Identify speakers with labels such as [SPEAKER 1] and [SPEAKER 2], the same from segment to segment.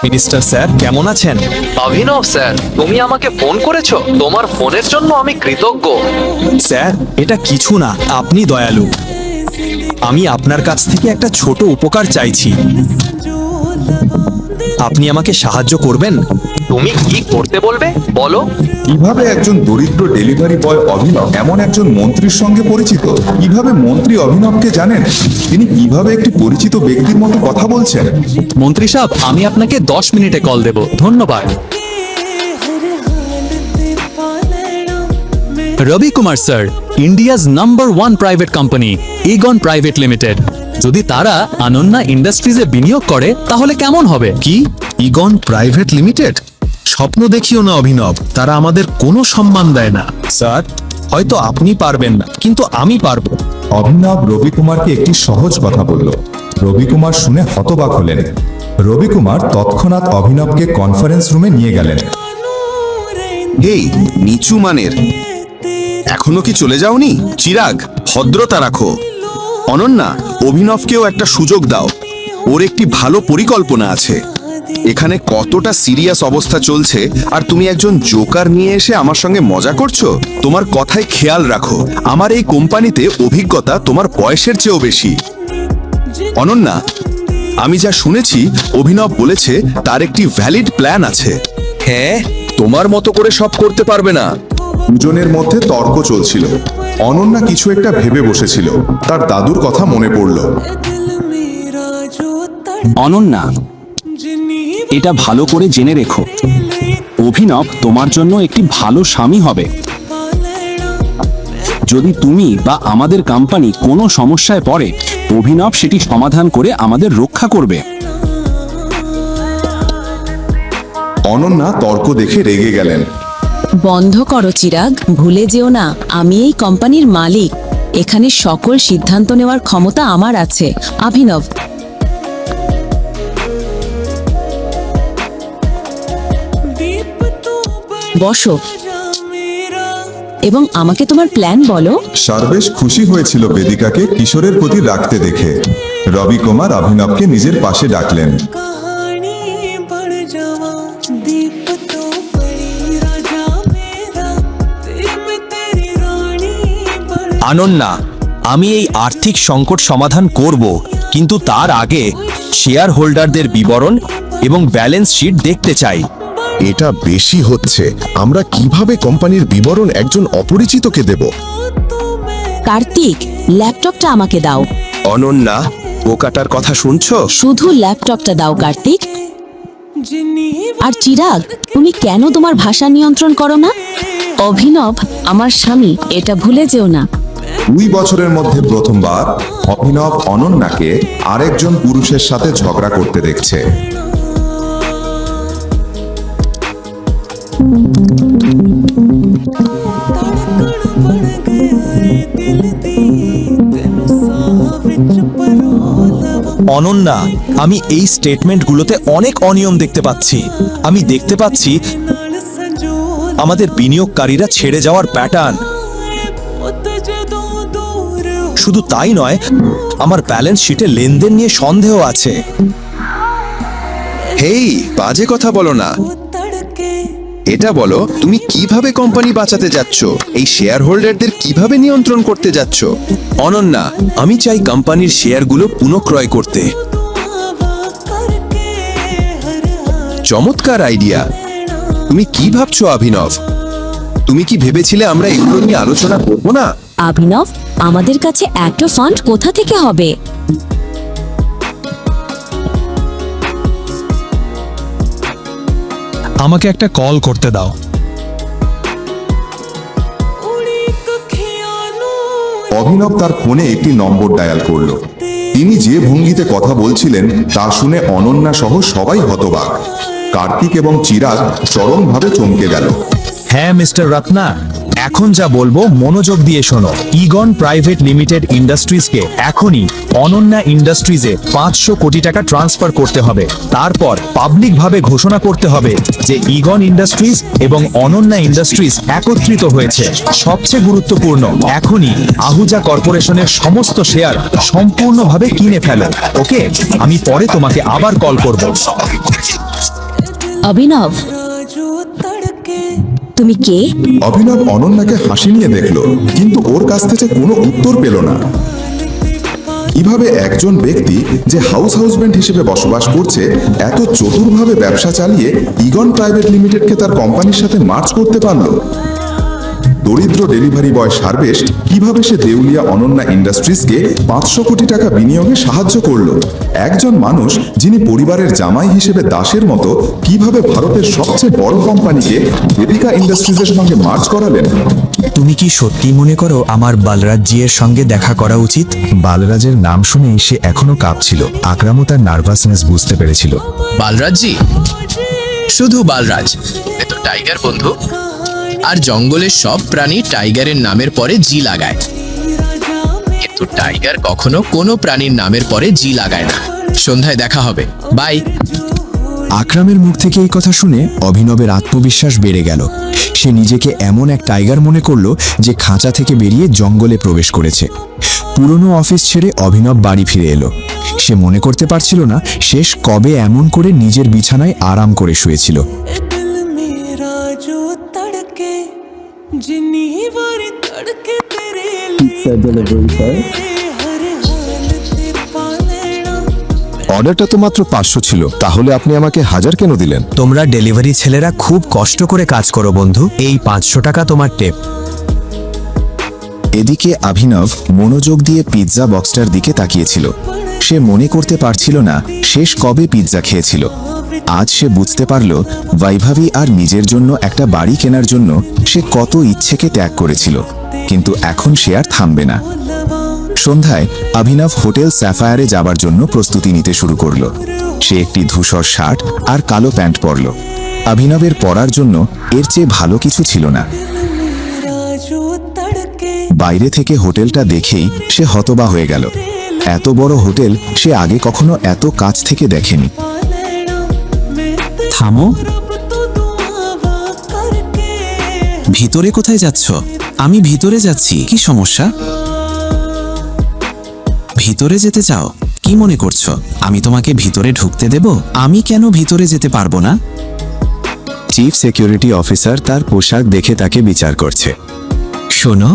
[SPEAKER 1] Minister sir কেমন আছেন?
[SPEAKER 2] অভিনব স্যার, তুমি আমাকে ফোন করেছো? তোমার ফোনের জন্য আমি কৃতজ্ঞ।
[SPEAKER 1] স্যার এটা কিছু না, আপনি দয়ালু। আমি আপনার কাছ থেকে একটা ছোট উপকার চাইছি, আপনি আমাকে সাহায্য করবেন?
[SPEAKER 2] তুমি কি করতে বলবে বলো।
[SPEAKER 3] কিভাবে একজন দরিদ্র ডেলিভারি বয় অভিনব এমন একজন মন্ত্রীর সঙ্গে পরিচিত? কিভাবে মন্ত্রী অভিনবকে জানেন? তিনি কিভাবে একটি পরিচিত ব্যক্তির মতো কথা বলছেন?
[SPEAKER 4] মন্ত্রী সাহেব, আমি আপনাকে 10 মিনিটে কল দেব। ধন্যবাদ। Ravi Kumar sir, India's number 1 private company Egon private limited. যদি তারা অনন্যা ইন্ডাস্ট্রিজে বিনিয়োগ করে তাহলে কেমন হবে?
[SPEAKER 5] কি ইগন প্রাইভেট লিমিটেড? স্বপ্ন দেখিও না অভিনব, তারা আমাদের কোনো সম্মান দেয় না।
[SPEAKER 1] স্যার হয়তো আপনি পারবেন না, কিন্তু আমি পারবো।
[SPEAKER 3] অভিনব রবি কুমারকে একটি সহজ কথা বলল। রবি কুমার শুনে হতবাক হলেন। রবি কুমার তৎক্ষণাৎ অভিনবকে কনফারেন্স রুমে নিয়ে গেলেন।
[SPEAKER 5] এই নিচু মানের, এখনো কি চলে যাওনি? চিরাগ, ভদ্রতা রাখো। অনন্যা, অভিনবকেও একটা সুযোগ দাও। ওর একটি ভালো পরিকল্পনা আছে। এখানে কতটা সিরিয়াস অবস্থা চলছে, আর তুমি একজন জোকার নিয়ে এসে আমার সঙ্গে মজা করছো? তোমার কথায় খেয়াল রাখো, আমার এই কোম্পানিতে অভিজ্ঞতা তোমার বয়সের চেয়েও বেশি। অনন্যা, আমি যা শুনেছি অভিনব বলেছে তার একটি ভ্যালিড প্ল্যান আছে।
[SPEAKER 6] হ্যাঁ, তোমার মতো করে সব করতে পারবে না।
[SPEAKER 3] দুজনের মধ্যে তর্ক চলছিল। অনন্যা কিছু একটা ভেবে বসেছিল। তার দাদুর কথা মনে পড়ল।
[SPEAKER 7] অনন্যা, এটা ভালো করে জেনে রেখো, অভিনব তোমার জন্য একটি ভালো স্বামী হবে। যদি তুমি বা আমাদের কোম্পানি কোনো সমস্যায় পড়ে, অভিনব সেটি সমাধান করে আমাদের রক্ষা করবে।
[SPEAKER 3] অনন্যা তর্ক দেখে রেগে গেলেন।
[SPEAKER 8] বন্ধ করো চিরাগ, ভুলে যেও না আমি এই কোম্পানির মালিক। এখানে সকল সিদ্ধান্ত নেওয়ার ক্ষমতা আমার আছে। অভিনব, বসো এবং আমাকে তোমার প্ল্যান বলো।
[SPEAKER 3] সার্বেশ খুশি হয়েছিল বেদিকাকে কিশোরের প্রতি রাখতে দেখে। রবি কুমার অভিনবকে নিজের পাশে ডাকলেন।
[SPEAKER 1] অনন্যা, আমি এই আর্থিক সংকট সমাধান করব, কিন্তু তার আগে শেয়ার হোল্ডারদের বিবরণ এবং ব্যালেন্স শিট দেখতে চাই।
[SPEAKER 5] এটা বেশি হচ্ছে। আমরা কিভাবে কোম্পানির বিবরণ একজন অপরিচিতকে দেব?
[SPEAKER 8] কার্তিক, ল্যাপটপটা আমাকে দাও।
[SPEAKER 5] অনন্যা, পোকাটার কথা শুনছো?
[SPEAKER 8] শুধু ল্যাপটপটা দাও কার্তিক। আর চিরাগ, তুমি কেন তোমার ভাষা নিয়ন্ত্রণ করো না? অভিনব আমার স্বামী, এটা ভুলে যেও না।
[SPEAKER 3] 2 বছরের মধ্যে প্রথমবার অভিনব অনন্যাকে আরেকজন পুরুষের সাথে ঝগড়া করতে দেখছে।
[SPEAKER 1] অনন্যা, আমি এই স্টেটমেন্টগুলোতে অনেক অনিয়ম দেখতে পাচ্ছি। আমি দেখতে পাচ্ছি আমাদের বিনিয়োগকারীরা ছেড়ে যাওয়ার প্যাটার্ন। শুধু তাই নয়, আমার ব্যালেন্স শিটে লেনদেন নিয়ে সন্দেহ আছে।
[SPEAKER 5] হেই, বাজে কথা বলো না। এটা বলো, তুমি কিভাবে কোম্পানি বাঁচাতে যাচ্ছ? এই শেয়ার হোল্ডারদের কিভাবে নিয়ন্ত্রণ করতে যাচ্ছ?
[SPEAKER 1] অনন্যা, আমি চাই কোম্পানির শেয়ারগুলো পুনঃক্রয় করতে।
[SPEAKER 5] চমৎকার আইডিয়া। তুমি কি ভাবছো অভিনব? তুমি কি ভেবেছিলে আমরা এগুলো নিয়ে আলোচনা করব না?
[SPEAKER 8] অভিনব, আমাদের কাছে একটা ফান্ড কোথা থেকে হবে?
[SPEAKER 1] আমাকে একটা কল করতে দাও।
[SPEAKER 3] অভিনব তার ফোনে একটি নম্বর ডায়াল করল। তিনি যে ভঙ্গিতে কথা বলছিলেন তা শুনে অনন্যা সহ সবাই হতবাক। কার্তিক এবং চিরাগ চরমভাবে চমকে গেল।
[SPEAKER 1] হ্যাঁ মিস্টার রত্না, এখন যা বলবো মনোযোগ দিয়ে শোনো। ইগন প্রাইভেট লিমিটেড ইন্ডাস্ট্রিজকে এখনই অনন্যা ইন্ডাস্ট্রিজে 500 কোটি টাকা ট্রান্সফার করতে হবে। তারপর পাবলিকভাবে ঘোষণা করতে হবে যে ইগন ইন্ডাস্ট্রিজ এবং অনন্যা ইন্ডাস্ট্রিজ একত্রিত হয়েছে। সবচেয়ে গুরুত্বপূর্ণ, এখনই আহুজা কর্পোরেশনের সমস্ত শেয়ার সম্পূর্ণভাবে কিনে ফেলো। ওকে, আমি পরে তোমাকে আবার কল করব।
[SPEAKER 8] অভিনব, তুমি কে?
[SPEAKER 3] অভিনব অনন্যাকে হাসি নিয়ে দেখলো, কিন্তু ওর কাছ থেকে কোনো উত্তর পেল না। কিভাবে একজন ব্যক্তি যে হাউস হাজবেন্ড হিসেবে বসবাস করছে এত চতুরভাবে ব্যবসা চালিয়ে ইগন প্রাইভেট লিমিটেডকে তার কোম্পানির সাথে মার্চ করতে পারলো? দরিদ্র ডেলিভারি বয় সার্বেশ কিভাবে সে দেউলিয়া অনন্যা ইন্ডাস্ট্রিজকে 500 কোটি টাকা বিনিয়োগে সাহায্য করলো? একজন মানুষ যিনি পরিবারের জামাই হিসেবে দাসের মতো কিভাবে ভারতের সবচেয়ে বড় কোম্পানিকে দেবিকা ইন্ডাস্ট্রিজের সঙ্গে মার্চ করালেন?
[SPEAKER 1] তুমি কি সত্যি মনে করো আমার বালরাজ জির সঙ্গে দেখা করা উচিত? বালরাজের নাম শুনেই সে এখনো কাঁপছিল। আকরামও তার নার্ভাসনেস বুঝতে পেরেছিল।
[SPEAKER 9] বালরাজ জি, শুধু বালরাজ, এ তো টাইগার বন্ধু। আর জঙ্গলের সব প্রাণী টাইগারের নামের পরে জি লাগায়, কিন্তু টাইগার কখনো কোনো প্রাণীর নামের পরে জি লাগায় না। সন্ধ্যায় দেখা হবে, বাই।
[SPEAKER 1] আকরামের মুখ থেকে এই কথা শুনে অভিনবের আত্মবিশ্বাস বেড়ে গেল। সে নিজেকে এমন এক টাইগার মনে করলো যে খাঁচা থেকে বেরিয়ে জঙ্গলে প্রবেশ করেছে। পুরনো অফিস ছেড়ে অভিনব বাড়ি ফিরে এলো। সে মনে করতে পারছিল না শেষ কবে এমন করে নিজের বিছানায় আরাম করে শুয়েছিল।
[SPEAKER 6] অর্ডারটা তো মাত্র 500 ছিল, তাহলে আপনি আমাকে 1000 কেন দিলেন?
[SPEAKER 1] তোমরা ডেলিভারি ছেলেরা খুব কষ্ট করে কাজ করো বন্ধু, এই 500 টাকা তোমার টেপ।
[SPEAKER 5] এদিকে অভিনব মনোযোগ দিয়ে পিৎজা বক্সটার দিকে তাকিয়েছিল। সে মনে করতে পারছিল না শেষ কবে পিৎজা খেয়েছিল। আজ সে বুঝতে পারল বৈভবী আর নিজের জন্য একটা বাড়ি কেনার জন্য সে কত ইচ্ছেকে ত্যাগ করেছিল, কিন্তু এখন সে আর থামবে না। সন্ধ্যায় অভিনব হোটেল স্যাফায়ারে যাবার জন্য প্রস্তুতি নিতে শুরু করল। সে একটি ধূসর শার্ট আর কালো প্যান্ট পরল। অভিনবের পরার জন্য এর চেয়ে ভালো কিছু ছিল না। বাইরে থেকে হোটেলটা দেখেই সে হতবাক হয়ে গেল। এত বড় হোটেল সে আগে কখনো এত কাছ থেকে দেখেনি।
[SPEAKER 7] থামো, ভিতরে কোথায় যাচ্ছ? আমি ভিতরে যাচ্ছি, কি সমস্যা? ভিতরে যেতে চাও? কি মনে করছো আমি তোমাকে ভিতরে ঢুকতে দেব? আমি কেন ভিতরে যেতে পারবো না?
[SPEAKER 1] চিফ সিকিউরিটি অফিসার তার পোশাক দেখে তাকে বিচার করছে।
[SPEAKER 7] শোনো,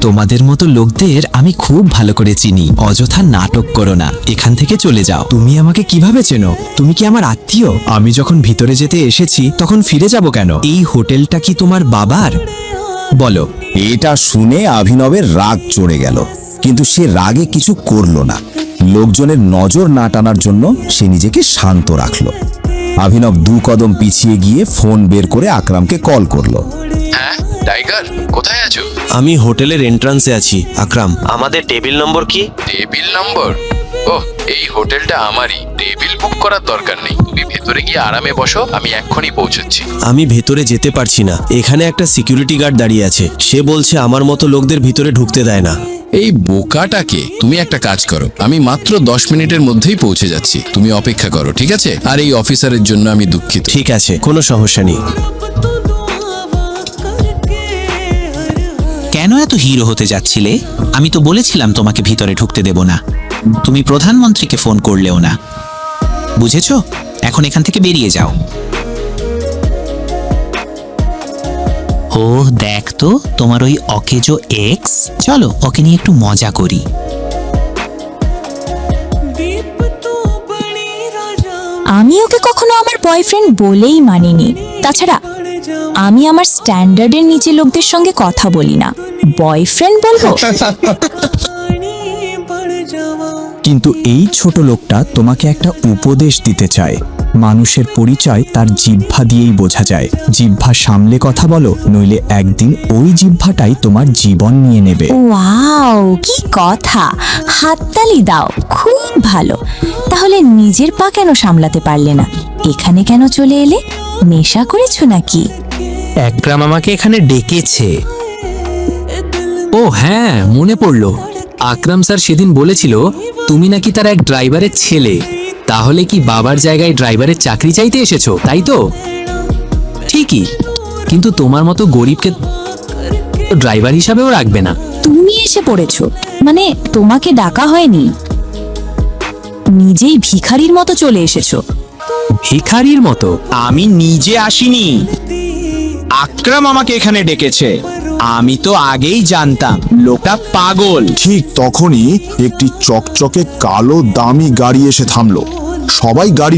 [SPEAKER 7] তোমাদের মতো লোকদের আমি খুব ভালো করে চিনি। অযথা নাটক করো না, এখান থেকে চলে যাও।
[SPEAKER 1] তুমি আমাকে কিভাবে চেনো? তুমি কি আমার আত্মীয়? আমি যখন ভিতরে যেতে এসেছি তখন ফিরে যাব কেন? এই হোটেলটা কি তোমার বাবার? বলো।
[SPEAKER 5] এটা শুনে অভিনবের রাগ চড়ে গেল, কিন্তু সে রাগে কিছু করলো না। লোকজনের নজর না টানার জন্য সে নিজেকে শান্ত রাখলো। অভিনব 2 কদম পিছিয়ে গিয়ে ফোন বের করে আকরামকে কল করলো।
[SPEAKER 9] হ্যাঁ টাইগার, কোথায় আছো?
[SPEAKER 10] আমি হোটেলের এন্ট্রান্সে আছি। আকরাম, আমাদের টেবিল নম্বর কি?
[SPEAKER 9] টেবিল নম্বর? ওহ, এই হোটেলটা আমারই, টেবিল বুক করার দরকার নেই। তুমি ভেতরে গিয়ে আরামে বসো, আমি এক্ষুনি পৌঁছচ্ছি।
[SPEAKER 10] আমি ভেতরে যেতে পারছি না, এখানে একটা সিকিউরিটি গার্ড দাঁড়িয়ে আছে। সে বলছে আমার মতো লোকদের ভিতরে ঢুকতে দেয় না।
[SPEAKER 9] এই বোকাটাকে, তুমি একটা কাজ করো, আমি মাত্র 10 মিনিটের মধ্যেই পৌঁছে যাচ্ছি, তুমি অপেক্ষা করো, ঠিক আছে? আর এই অফিসারের জন্য আমি দুঃখিত।
[SPEAKER 10] ঠিক আছে, কোনো সমস্যা নেই।
[SPEAKER 7] কেন এত হিরো হতে যাচ্ছিলে? আমি তো বলেছিলাম তোমাকে ভিতরে ঢুকতে দেব না। তুমি প্রধানমন্ত্রীকে ফোন করলেও না, বুঝেছো? এখন এখান থেকে বেরিয়ে যাও। ও দেখ তো, তোমার ওই অকেজো এক্স। চলো ওকে নিয়ে একটু মজা করি।
[SPEAKER 8] আমি ওকে কখনো আমার বয়ফ্রেন্ড বলেই মানিনি। তাছাড়া আমি আমার স্ট্যান্ডার্ডের নিচে লোকদের সঙ্গে কথা বলি না। বয়ফ্রেন্ড বলবো?
[SPEAKER 1] কিন্তু এই ছোট লোকটা তোমাকে একটা উপদেশ দিতে চায়। মানুষের পরিচয় তার জিহ্বা দিয়েই বোঝা যায়। জিহ্বা সামলে কথা বলো, নইলে একদিন ওই জিহ্বাটাই তোমার জীবন নিয়ে নেবে।
[SPEAKER 8] ওয়াও, কি কথা! হাততালি দাও, খুব ভালো। তাহলে নিজের পা কেন সামলাতে পারলে না? এখানে কেন চলে এলে? নেশা করেছো নাকি?
[SPEAKER 4] একরাম আমাকে এখানে ডেকেছে। ও হ্যাঁ, মনে পড়লো। আকরাম স্যার সেদিন বলেছিল তুমি নাকি তার এক ড্রাইভারের ছেলে। তাহলে কি বাবার জায়গায় ড্রাইভারের চাকরি চাইতে এসেছো, তাই তো? ঠিকই, কিন্তু তোমার মতো গরিবকে ড্রাইভার হিসাবেও রাখবে না।
[SPEAKER 8] তুমি এসে পড়েছো, মানে তোমাকে ডাকা হয়নি, নিজেই ভিখারির মতো চলে এসেছো।
[SPEAKER 4] ভিখারির মতো?
[SPEAKER 5] আমি নিজে আসিনি, আকরাম আমাকে এখানে ডেকেছে। আমি তো আগেই জানতাম লোকটা পাগল।
[SPEAKER 6] ঠিক তখনই একটি চকচকে কালো দামি গাড়ি এসে থামলো। সবাই গাড়িটা